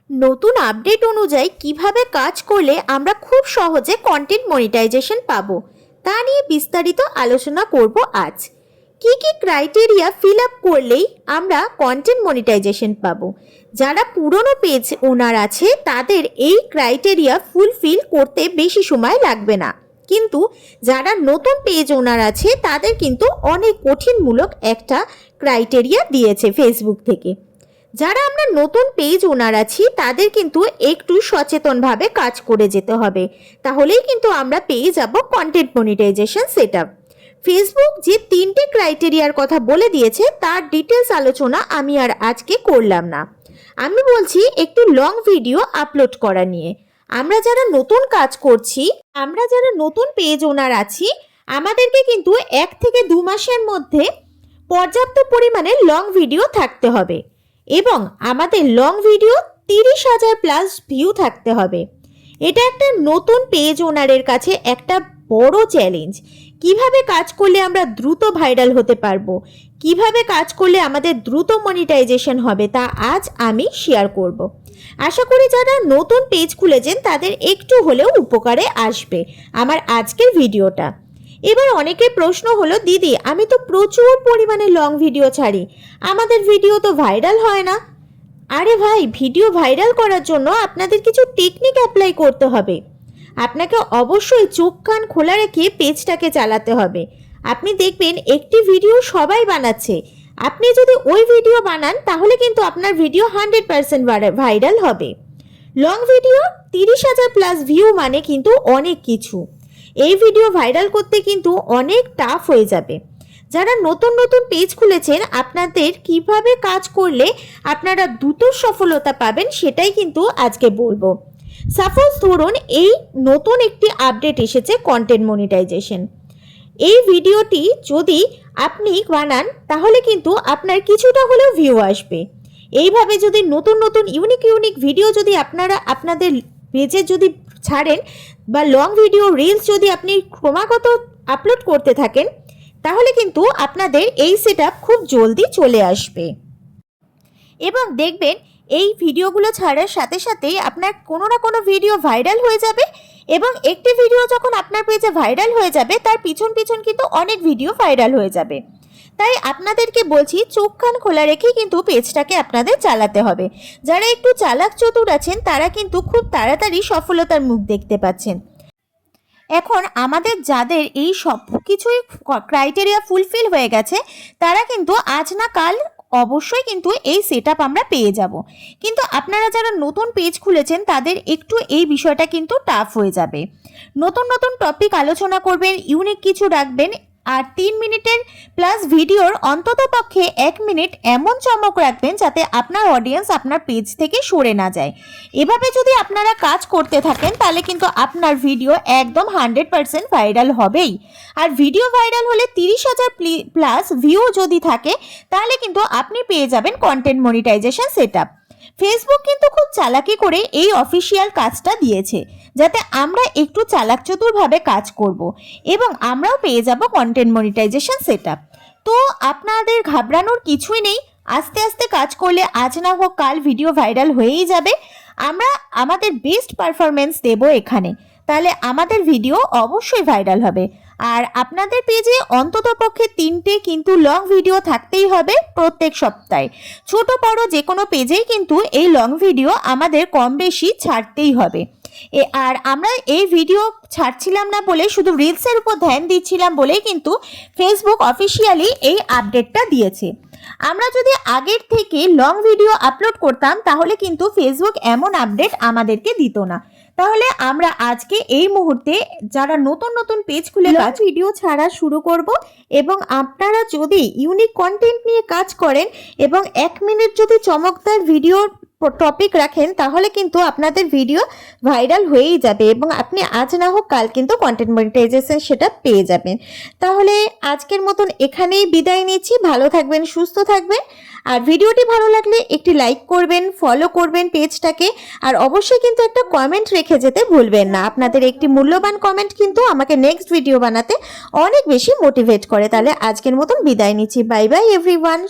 নতুন আপডেট অনুযায়ী কিভাবে কাজ করলে আমরা খুব সহজে কন্টেন্ট মনিটাইজেশন পাবো তা নিয়ে বিস্তারিত আলোচনা করব আজ। কি কি ক্রাইটেরিয়া ফিল আপ করলেই আমরা কন্টেন্ট মনিটাইজেশন পাবো? যারা পুরনো পেজ ওনার আছে তাদের এই ক্রাইটেরিয়া ফুলফিল করতে বেশি সময় লাগবে না, কিন্তু যারা নতুন পেজ ওনার আছে তাদের কিন্তু অনেক কঠিনমূলক একটা ক্রাইটেরিয়া দিয়েছে ফেসবুক থেকে। যারা আমরা নতুন পেজ ওনার আছি তাদের কিন্তু একটু সচেতনভাবে কাজ করে যেতে হবে, তাহলেই কিন্তু আমরা পেয়ে যাব কন্টেন্ট মনিটাইজেশন সেটআপ। ফেসবুক যে 3টে ক্রাইটেরিয়ার কথা বলে দিয়েছে তার ডিটেলস আলোচনা আমি আর আজকে করলাম না। আমি বলছি একটু লং ভিডিও আপলোড করা নিয়ে। আমরা যারা নতুন কাজ করছি, আমরা যারা নতুন পেজ ওনার আছি, আমাদেরকে কিন্তু 1 থেকে 2 মাসের মধ্যে পর্যাপ্ত পরিমাণে লং ভিডিও থাকতে হবে এবং আমাদের লং ভিডিও 30,000 প্লাস ভিউ থাকতে হবে। এটা একটা নতুন পেজ ওনারের কাছে একটা বড় চ্যালেঞ্জ। কিভাবে কাজ করলে আমরা দ্রুত ভাইরাল হতে পারবো, কিভাবে কাজ করলে আমাদের দ্রুত মনিটাইজেশন হবে, তা আজ আমি শেয়ার করব। আশা করি যারা নতুন পেজ খুলেছেন তাদের একটু হলেও উপকারে আসবে আমার আজকের ভিডিওটা। এবার অনেকের প্রশ্ন হলো, দিদি আমি তো প্রচুর পরিমাণে লং ভিডিও ছাড়ি, আমাদের ভিডিও তো ভাইরাল হয় না। আরে ভাই, ভিডিও ভাইরাল করার জন্য আপনাদের কিছু টেকনিক অ্যাপ্লাই করতে হবে। আপনাকে অবশ্যই চোখ কান খোলা রেখে পেজটাকে চালাতে হবে। আপনি দেখবেন একটি ভিডিও সবাই বানাচ্ছে, আপনি যদি ওই ভিডিও বানান তাহলে কিন্তু আপনার ভিডিও 100% ভাইরাল হবে। লং ভিডিও 30,000 প্লাস ভিউ মানে কিন্তু অনেক কিছু। এই ভিডিও ভাইরাল করতে কিন্তু অনেক টাফ হয়ে যাবে। যারা নতুন নতুন পেজ খুলেছেন আপনাদের কিভাবে কাজ করলে আপনারা দ্রুত সফলতা পাবেন সেটাই কিন্তু আজকে বলবো। সাপোজ ধরুন এই নতুন একটি আপডেট এসেছে কন্টেন্ট মনিটাইজেশন। এই ভিডিওটি যদি আপনি বানান তাহলে কিন্তু আপনার কিছুটা হলেও ভিউ আসবে। এইভাবে যদি নতুন নতুন ইউনিক ভিডিও যদি আপনারা আপনাদের পেজে যদি ছাড়েন বা লং ভিডিও রিলস যদি আপনি ক্রমাগত আপলোড করতে থাকেন তাহলে কিন্তু আপনাদের এই সেটআপ খুব জলদি চলে আসবে এবং দেখবেন এই ভিডিওগুলো ছাড়ার সাথে সাথেই আপনার কোনো না কোনো ভিডিও ভাইরাল হয়ে যাবে এবং একটি ভিডিও যখন আপনার পেজে ভাইরাল হয়ে যাবে তার পিছন কিন্তু অনেক ভিডিও ভাইরাল হয়ে যাবে। তাই আপনাদেরকে বলছি চোখ কান খোলা রেখে কিন্তু পেজটাকে আপনাদের চালাতে হবে। যারা একটু চালাক চতুর আছেন তারা কিন্তু খুব তাড়াতাড়ি সফলতার মুখ দেখতে পাচ্ছেন। এখন আমাদের যাদের এই সব কিছুই ক্রাইটেরিয়া ফুলফিল হয়ে গেছে তারা কিন্তু আজ না কাল অবশ্যই কিন্তু এই সেটআপ আমরা পেয়ে যাব। কিন্তু আপনারা যারা নতুন পেজ খুলেছেন তাদের একটু এই বিষয়টা কিন্তু টাফ হয়ে যাবে। নতুন টপিক আলোচনা করবেন, ইউনিক কিছু রাখবেন, আর 3 মিনিটের প্লাস ভিডিওর অন্তত পক্ষে 1 মিনিট এমন চমক রাখবেন যাতে আপনার অডিয়েন্স আপনার পেজ থেকে সরে না যায়। এভাবে যদি আপনারা কাজ করতে থাকেন তাহলে কিন্তু আপনার ভিডিও একদম 100% ভাইরাল হবেই। আর ভিডিও ভাইরাল হলে 30,000 প্লাস ভিউ যদি থাকে তাহলে কিন্তু আপনি পেয়ে যাবেন কন্টেন্ট মনিটাইজেশন সেটআপ। ফেসবুক কিন্তু খুব চালাকি করে এই অফিসিয়াল কাজটা দিয়েছে যাতে আমরা একটু চালাক চতুরভাবে কাজ করব এবং আমরাও পেয়ে যাব কন্টেন্ট মনিটাইজেশন সেটআপ। তো আপনাদের ঘাবড়ানোর কিছুই নেই, আস্তে আস্তে কাজ করলে আজ না হোক কাল ভিডিও ভাইরাল হয়েই যাবে। আমরা আমাদের বেস্ট পারফরমেন্স দেব এখানে, তাহলে আমাদের ভিডিও অবশ্যই ভাইরাল হবে। আর আপনাদের পেজে অন্তত পক্ষে 3টে কিন্তু লং ভিডিও থাকতেই হবে প্রত্যেক সপ্তাহে। ছোট বড় যে কোনো পেজেই কিন্তু এই লং ভিডিও আমাদের কম বেশি ছাড়তেই হবে। আর আমরা এই ভিডিও ছাড়ছিলাম না বলে, শুধু রিলসের উপর ধ্যান দিচ্ছিলাম বলেই কিন্তু ফেসবুক অফিসিয়ালি এই আপডেটটা দিয়েছে। আমরা যদি আগের থেকে লং ভিডিও আপলোড করতাম তাহলে কিন্তু ফেসবুক এমন আপডেট আমাদেরকে দিত না। তাহলে আমরা আজকে এই মুহূর্তে যারা নতুন পেজ খুলে কাজ ভিডিও ছাড়া শুরু করব এবং আপনারা যদি ইউনিক কন্টেন্ট নিয়ে কাজ করেন এবং 1 মিনিট যদি চমকদার ভিডিও টপিক রাখেন তাহলে কিন্তু আপনাদের ভিডিও ভাইরাল হয়েই যাবে এবং আপনি আজ না হোক কাল কিন্তু কন্টেন্ট মনিটাইজেশন সেটা পেয়ে যাবেন। তাহলে আজকের মতন এখানেই বিদায় নিচ্ছি। ভালো থাকবেন, সুস্থ থাকবেন। আর ভিডিওটি ভালো লাগলে একটি লাইক করবেন, ফলো করবেন পেজটাকে, আর অবশ্যই কিন্তু একটা কমেন্ট রেখে যেতে ভুলবেন না। আপনাদের একটি মূল্যবান কমেন্ট কিন্তু আমাকে নেক্সট ভিডিও বানাতে অনেক বেশি মোটিভেট করে। তাহলে আজকের মতন বিদায় নিচ্ছি। Bye bye everyone.